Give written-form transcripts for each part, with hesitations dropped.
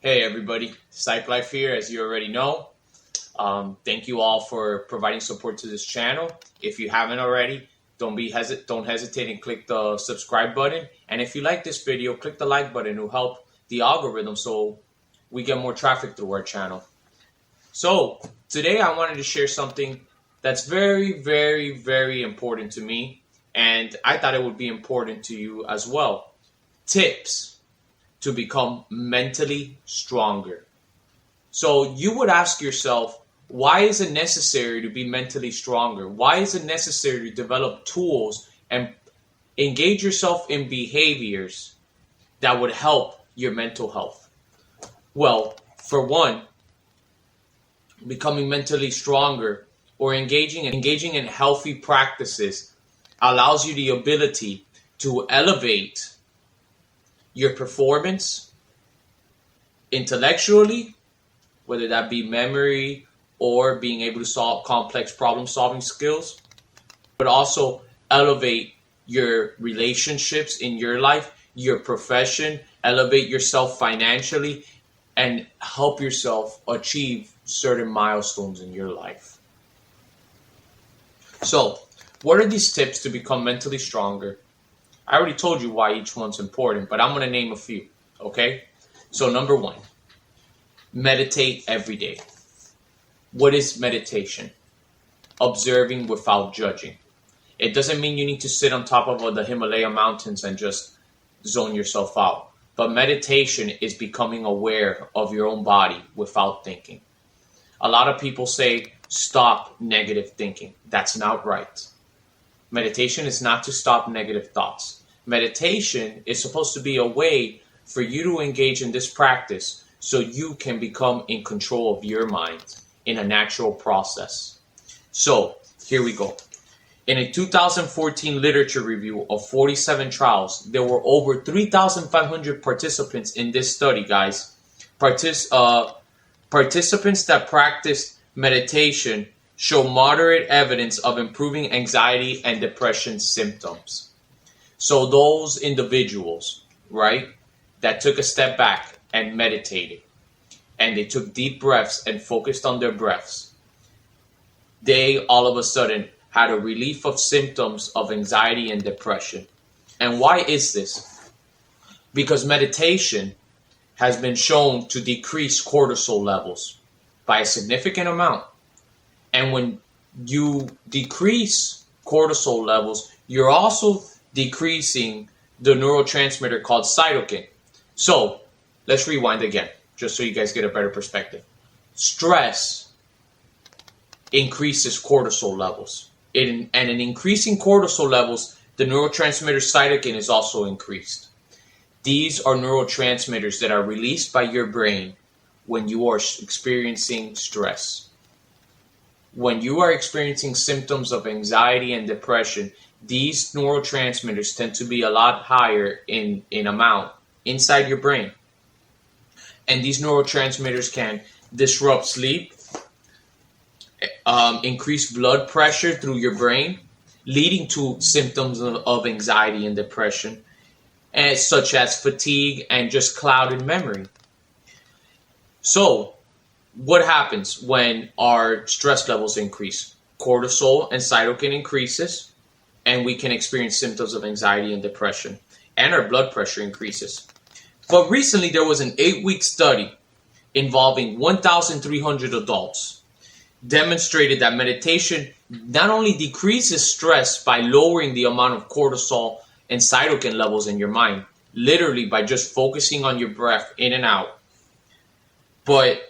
Hey everybody, Psych Life here, as you already know. Thank you all for providing support to this channel. If you haven't already, don't hesitate and click the subscribe button. And if you like this video, click the like button. It will help the algorithm so we get more traffic through our channel. So today I wanted to share something that's very, very, very important to me, and I thought it would be important to you as well. Tips to become mentally stronger. So you would ask yourself, why is it necessary to be mentally stronger? Why is it necessary to develop tools and engage yourself in behaviors that would help your mental health? Well, for one, becoming mentally stronger or engaging in healthy practices allows you the ability to elevate your performance intellectually, whether that be memory or being able to solve complex problem-solving skills, but also elevate your relationships in your life, your profession, elevate yourself financially, and help yourself achieve certain milestones in your life. So, what are these tips to become mentally stronger? I already told you why each one's important, but I'm going to name a few, okay? So number one, meditate every day. What is meditation? Observing without judging. It doesn't mean you need to sit on top of the Himalaya mountains and just zone yourself out. But meditation is becoming aware of your own body without thinking. A lot of people say, stop negative thinking. That's not right. Meditation is not to stop negative thoughts. Meditation is supposed to be a way for you to engage in this practice so you can become in control of your mind in a natural process. So, here we go. In a 2014 literature review of 47 trials, there were over 3,500 participants in this study, guys. Participants that practiced meditation show moderate evidence of improving anxiety and depression symptoms. So those individuals, right, that took a step back and meditated, and they took deep breaths and focused on their breaths, they all of a sudden had a relief of symptoms of anxiety and depression. And why is this? Because meditation has been shown to decrease cortisol levels by a significant amount. And when you decrease cortisol levels, you're also decreasing the neurotransmitter called cytokine. So let's rewind again, just so you guys get a better perspective. Stress increases cortisol levels. And in increasing cortisol levels, the neurotransmitter cytokine is also increased. These are neurotransmitters that are released by your brain when you are experiencing stress. When you are experiencing symptoms of anxiety and depression, these neurotransmitters tend to be a lot higher in amount inside your brain. And these neurotransmitters can disrupt sleep, increase blood pressure through your brain, leading to symptoms of anxiety and depression, such as fatigue and just clouded memory. So, what happens when our stress levels increase? Cortisol and cytokine increases, and we can experience symptoms of anxiety and depression, and our blood pressure increases. But recently there was an 8-week study involving 1,300 adults, demonstrated that meditation not only decreases stress by lowering the amount of cortisol and cytokine levels in your mind, literally by just focusing on your breath in and out, but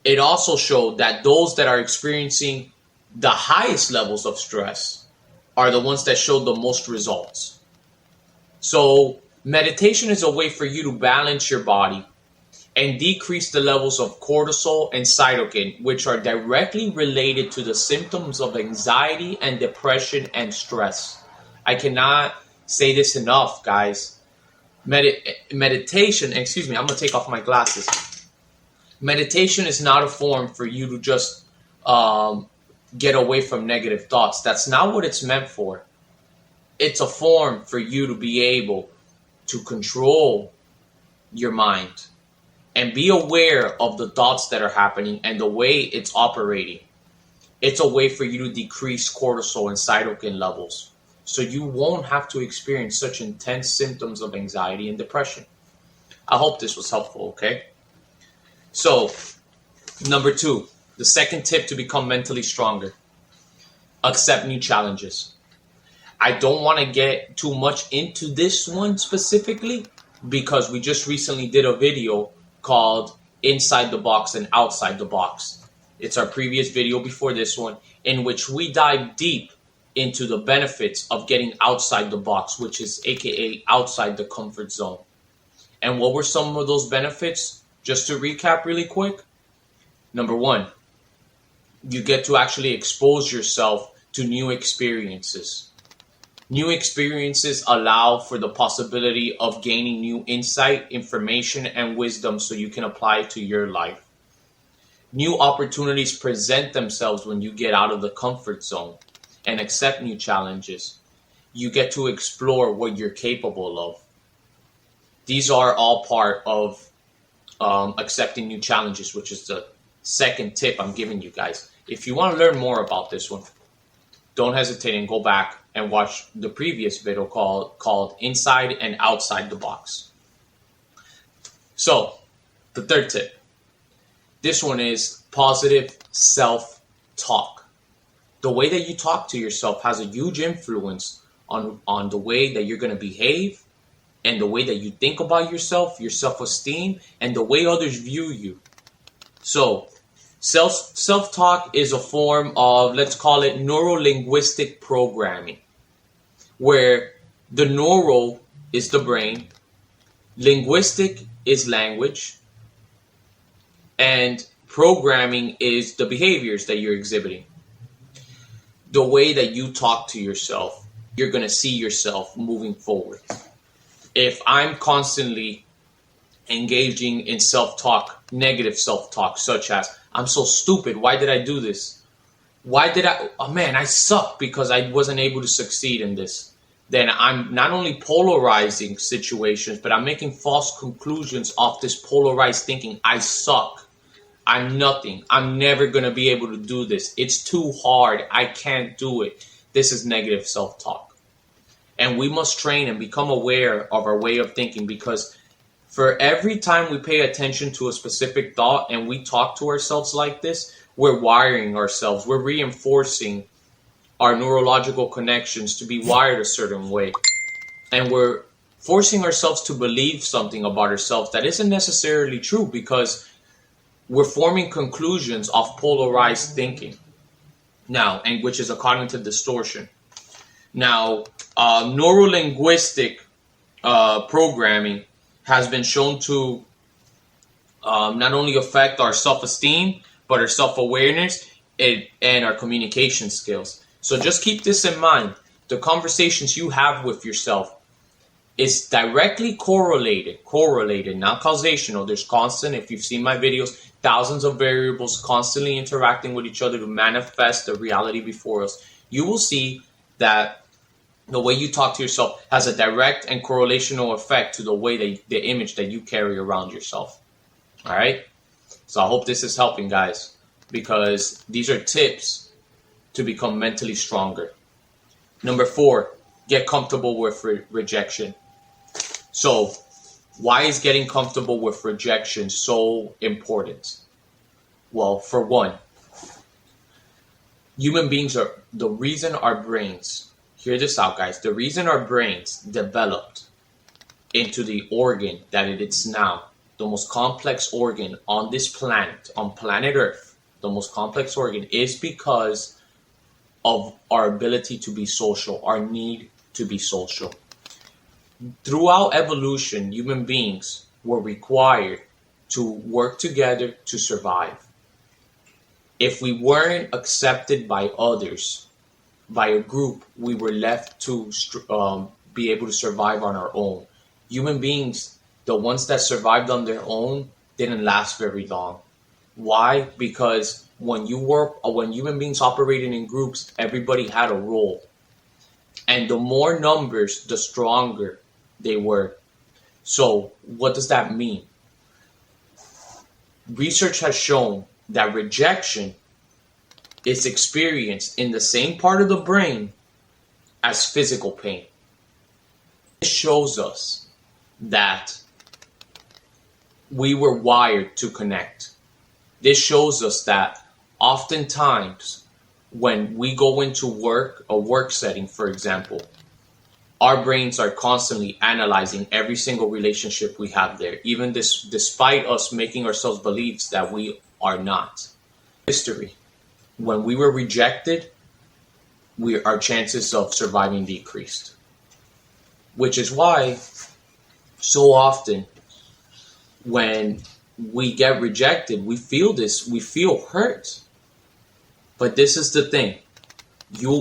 it also showed that those that are experiencing the highest levels of stress are the ones that show the most results. So meditation is a way for you to balance your body and decrease the levels of cortisol and cytokine, which are directly related to the symptoms of anxiety and depression and stress. I cannot say this enough, guys. Meditation, excuse me, I'm going to take off my glasses. Meditation is not a form for you to just get away from negative thoughts. That's not what it's meant for. It's a form for you to be able to control your mind and be aware of the thoughts that are happening and the way it's operating. It's a way for you to decrease cortisol and cytokine levels, so you won't have to experience such intense symptoms of anxiety and depression. I hope this was helpful, okay? So, number 2, the second tip to become mentally stronger: accept new challenges. I don't want to get too much into this one specifically because we just recently did a video called Inside the Box and Outside the Box. It's our previous video before this one, in which we dive deep into the benefits of getting outside the box, which is aka outside the comfort zone. And what were some of those benefits? Just to recap really quick. Number 1, you get to actually expose yourself to new experiences. New experiences allow for the possibility of gaining new insight, information, and wisdom so you can apply it to your life. New opportunities present themselves when you get out of the comfort zone and accept new challenges. You get to explore what you're capable of. These are all part of accepting new challenges, which is the second tip I'm giving you guys. If you want to learn more about this one, don't hesitate and go back and watch the previous video called Inside and Outside the Box. So, the third tip. This one is positive self-talk. The way that you talk to yourself has a huge influence on the way that you're going to behave, and the way that you think about yourself, your self-esteem, and the way others view you. So, self-talk is a form of, let's call it, neuro-linguistic programming, where the neural is the brain, linguistic is language, and programming is the behaviors that you're exhibiting. The way that you talk to yourself, you're going to see yourself moving forward. If I'm constantly engaging in self-talk, negative self-talk, such as, I'm so stupid, why did I do this? I suck because I wasn't able to succeed in this. Then I'm not only polarizing situations, but I'm making false conclusions off this polarized thinking. I suck. I'm nothing. I'm never going to be able to do this. It's too hard. I can't do it. This is negative self-talk. And we must train and become aware of our way of thinking, because for every time we pay attention to a specific thought and we talk to ourselves like this, we're wiring ourselves. We're reinforcing our neurological connections to be wired a certain way. And we're forcing ourselves to believe something about ourselves that isn't necessarily true, because we're forming conclusions of polarized thinking now, and which is a cognitive distortion. Now, neuro-linguistic programming has been shown to not only affect our self-esteem, but our self-awareness and our communication skills. So just keep this in mind. The conversations you have with yourself is directly correlated, not causational. There's constant, if you've seen my videos, thousands of variables constantly interacting with each other to manifest the reality before us. You will see that the way you talk to yourself has a direct and correlational effect to the way that the image that you carry around yourself. All right? So I hope this is helping, guys, because these are tips to become mentally stronger. Number 4, get comfortable with rejection. So, why is getting comfortable with rejection so important? Well, for one, human beings are the reason our brains, hear this out, guys, the reason our brains developed into the organ that it is now, the most complex organ on this planet, on planet Earth, the most complex organ, is because of our ability to be social, our need to be social. Throughout evolution, human beings were required to work together to survive. If we weren't accepted by others, by a group, we were left to be able to survive on our own. Human beings, the ones that survived on their own, didn't last very long. Why? Because when human beings operated in groups, everybody had a role. And the more numbers, the stronger they were. So what does that mean? research has shown that rejection is experienced in the same part of the brain as physical pain. This shows us that we were wired to connect. This shows us that oftentimes when we go into work, a work setting, for example, our brains are constantly analyzing every single relationship we have there, even despite us making ourselves believe that we are not. History, when we were rejected, our chances of surviving decreased. Which is why so often when we get rejected, we feel hurt. But this is the thing.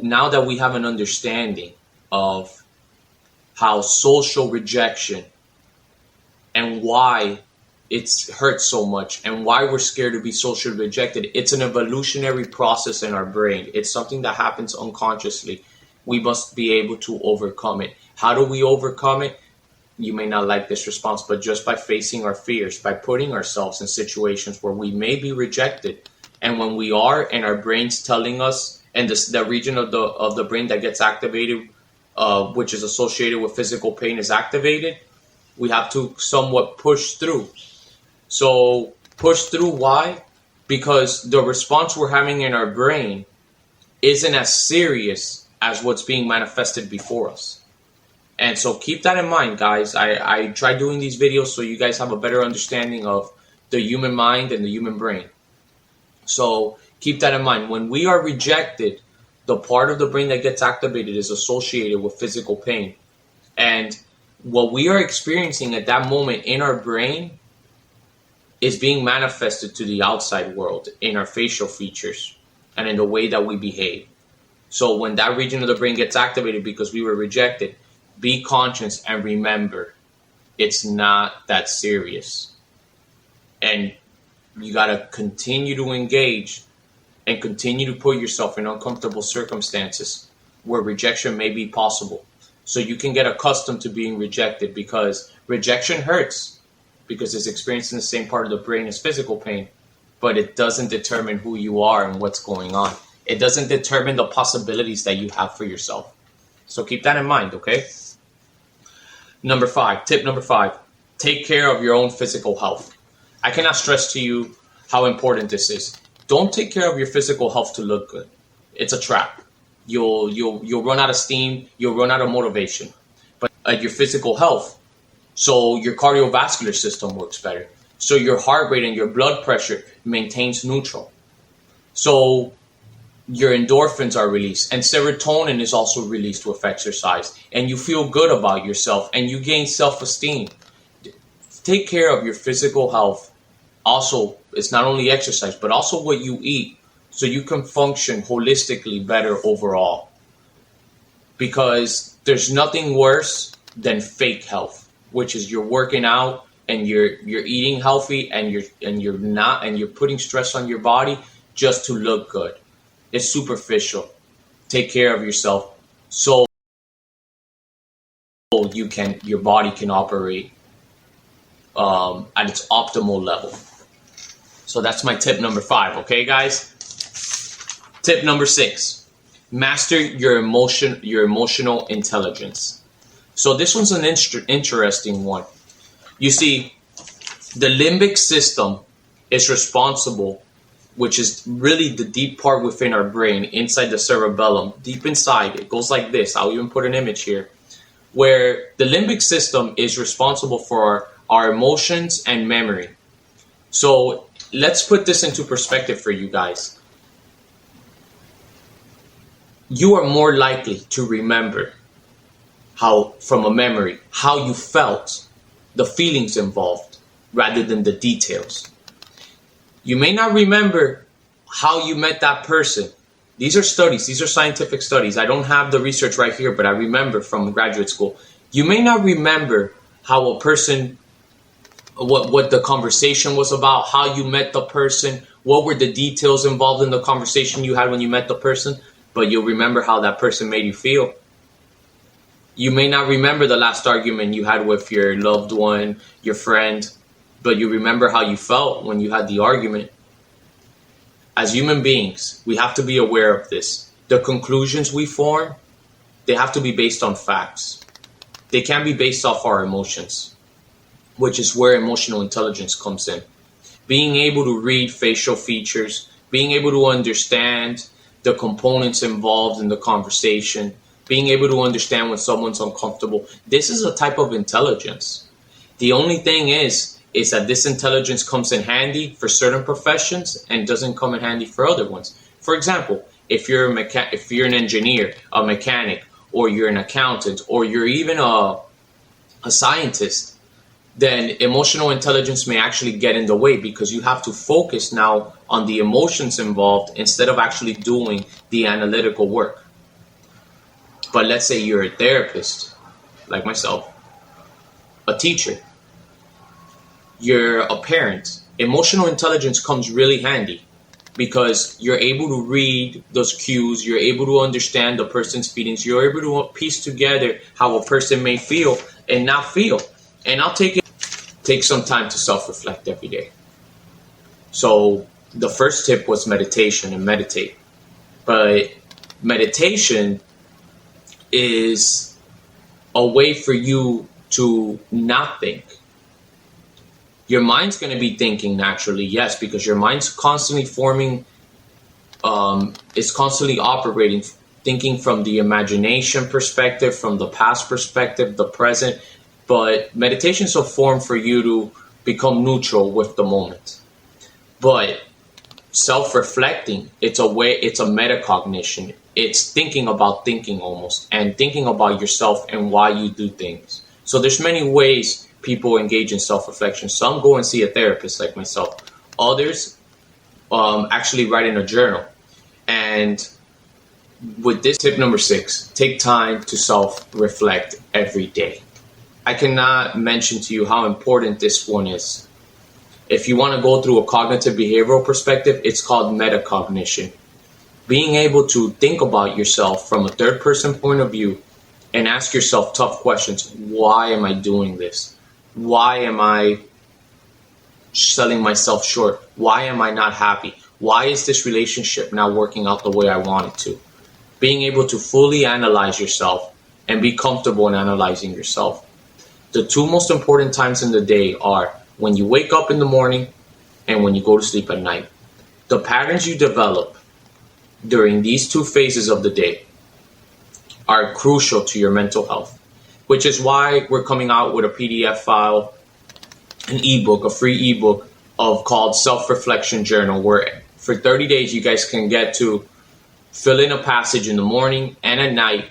Now that we have an understanding of how social rejection and why it hurts so much and why we're scared to be socially rejected, it's an evolutionary process in our brain. It's something that happens unconsciously. We must be able to overcome it. How do we overcome it? You may not like this response, but just by facing our fears, by putting ourselves in situations where we may be rejected. And when we are, and our brain's telling us, and the region of the brain that gets activated, which is associated with physical pain, is activated, we have to somewhat push through. So push through, why? Because the response we're having in our brain isn't as serious as what's being manifested before us. And so keep that in mind, guys. I try doing these videos so you guys have a better understanding of the human mind and the human brain. So keep that in mind. When we are rejected, the part of the brain that gets activated is associated with physical pain. And what we are experiencing at that moment in our brain is being manifested to the outside world in our facial features and in the way that we behave. So when that region of the brain gets activated because we were rejected, be conscious and remember, it's not that serious. And you got to continue to engage and continue to put yourself in uncomfortable circumstances where rejection may be possible. So you can get accustomed to being rejected, because rejection hurts because it's experienced in the same part of the brain as physical pain, but it doesn't determine who you are and what's going on. It doesn't determine the possibilities that you have for yourself. So keep that in mind, okay? Tip number five, take care of your own physical health. I cannot stress to you how important this is. Don't take care of your physical health to look good. It's a trap. You'll run out of steam. You'll run out of motivation. But your physical health, so your cardiovascular system works better. So your heart rate and your blood pressure maintains neutral. So your endorphins are released, and serotonin is also released with exercise, and you feel good about yourself, and you gain self-esteem. Take care of your physical health. Also, it's not only exercise, but also what you eat, so you can function holistically better overall. Because there's nothing worse than fake health, which is you're working out and you're eating healthy and you're putting stress on your body just to look good. It's superficial. Take care of yourself so your body can operate at its optimal level. So that's my tip number 5, okay, guys? Tip number 6, master your emotional intelligence. So this one's an interesting one. You see, the limbic system is responsible, which is really the deep part within our brain, inside the cerebellum, deep inside. It goes like this. I'll even put an image here, where the limbic system is responsible for our emotions and memory. So let's put this into perspective for you guys. You are more likely to remember from a memory, how you felt, the feelings involved, rather than the details. You may not remember how you met that person. These are studies. These are scientific studies. I don't have the research right here, but I remember from graduate school. You may not remember how a person, what the conversation was about, how you met the person, what were the details involved in the conversation you had when you met the person, but you'll remember how that person made you feel. You may not remember the last argument you had with your loved one, your friend, but you remember how you felt when you had the argument. As human beings, we have to be aware of this. The conclusions we form, they have to be based on facts. They can't be based off our emotions, which is where emotional intelligence comes in. Being able to read facial features, being able to understand the components involved in the conversation, being able to understand when someone's uncomfortable. This is a type of intelligence. The only thing is that this intelligence comes in handy for certain professions and doesn't come in handy for other ones. For example, if you're an engineer, a mechanic, or you're an accountant, or you're even a scientist, then emotional intelligence may actually get in the way because you have to focus now on the emotions involved instead of actually doing the analytical work. But let's say you're a therapist, like myself, a teacher, you're a parent. Emotional intelligence comes really handy because you're able to read those cues, you're able to understand the person's feelings, you're able to piece together how a person may feel and not feel. And I'll take some time to self-reflect every day. So the first tip was meditation and meditate. But meditation is a way for you to not think. Your mind's going to be thinking naturally, yes, because your mind's constantly forming, it's constantly operating, thinking from the imagination perspective, from the past perspective, the present. But meditation's a form for you to become neutral with the moment. But self-reflecting, it's a metacognition. It's thinking about thinking almost, and thinking about yourself and why you do things. So there's many ways people engage in self-reflection. Some go and see a therapist like myself. Others actually write in a journal. And with this tip number 6, take time to self-reflect every day. I cannot mention to you how important this one is. If you want to go through a cognitive behavioral perspective, it's called metacognition. Being able to think about yourself from a third person point of view and ask yourself tough questions. Why am I doing this? Why am I selling myself short? Why am I not happy? Why is this relationship not working out the way I want it to? Being able to fully analyze yourself and be comfortable in analyzing yourself. The 2 most important times in the day are when you wake up in the morning and when you go to sleep at night. The patterns you develop during these 2 phases of the day are crucial to your mental health, which is why we're coming out with a PDF file, an ebook, a free ebook called Self-Reflection Journal, where for 30 days you guys can get to fill in a passage in the morning and at night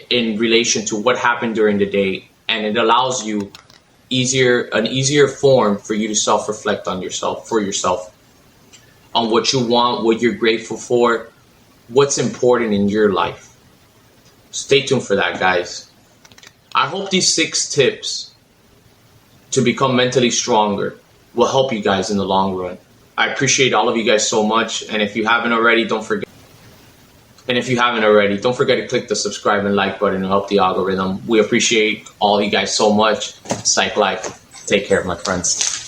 in relation to what happened during the day. And it allows you an easier form for you to self-reflect on yourself, on what you want, what you're grateful for, what's important in your life. Stay tuned for that, guys. I hope these 6 tips to become mentally stronger will help you guys in the long run. I appreciate all of you guys so much. And if you haven't already, don't forget to click the subscribe and like button to help the algorithm. We appreciate all of you guys so much. Psych Life. Take care, my friends.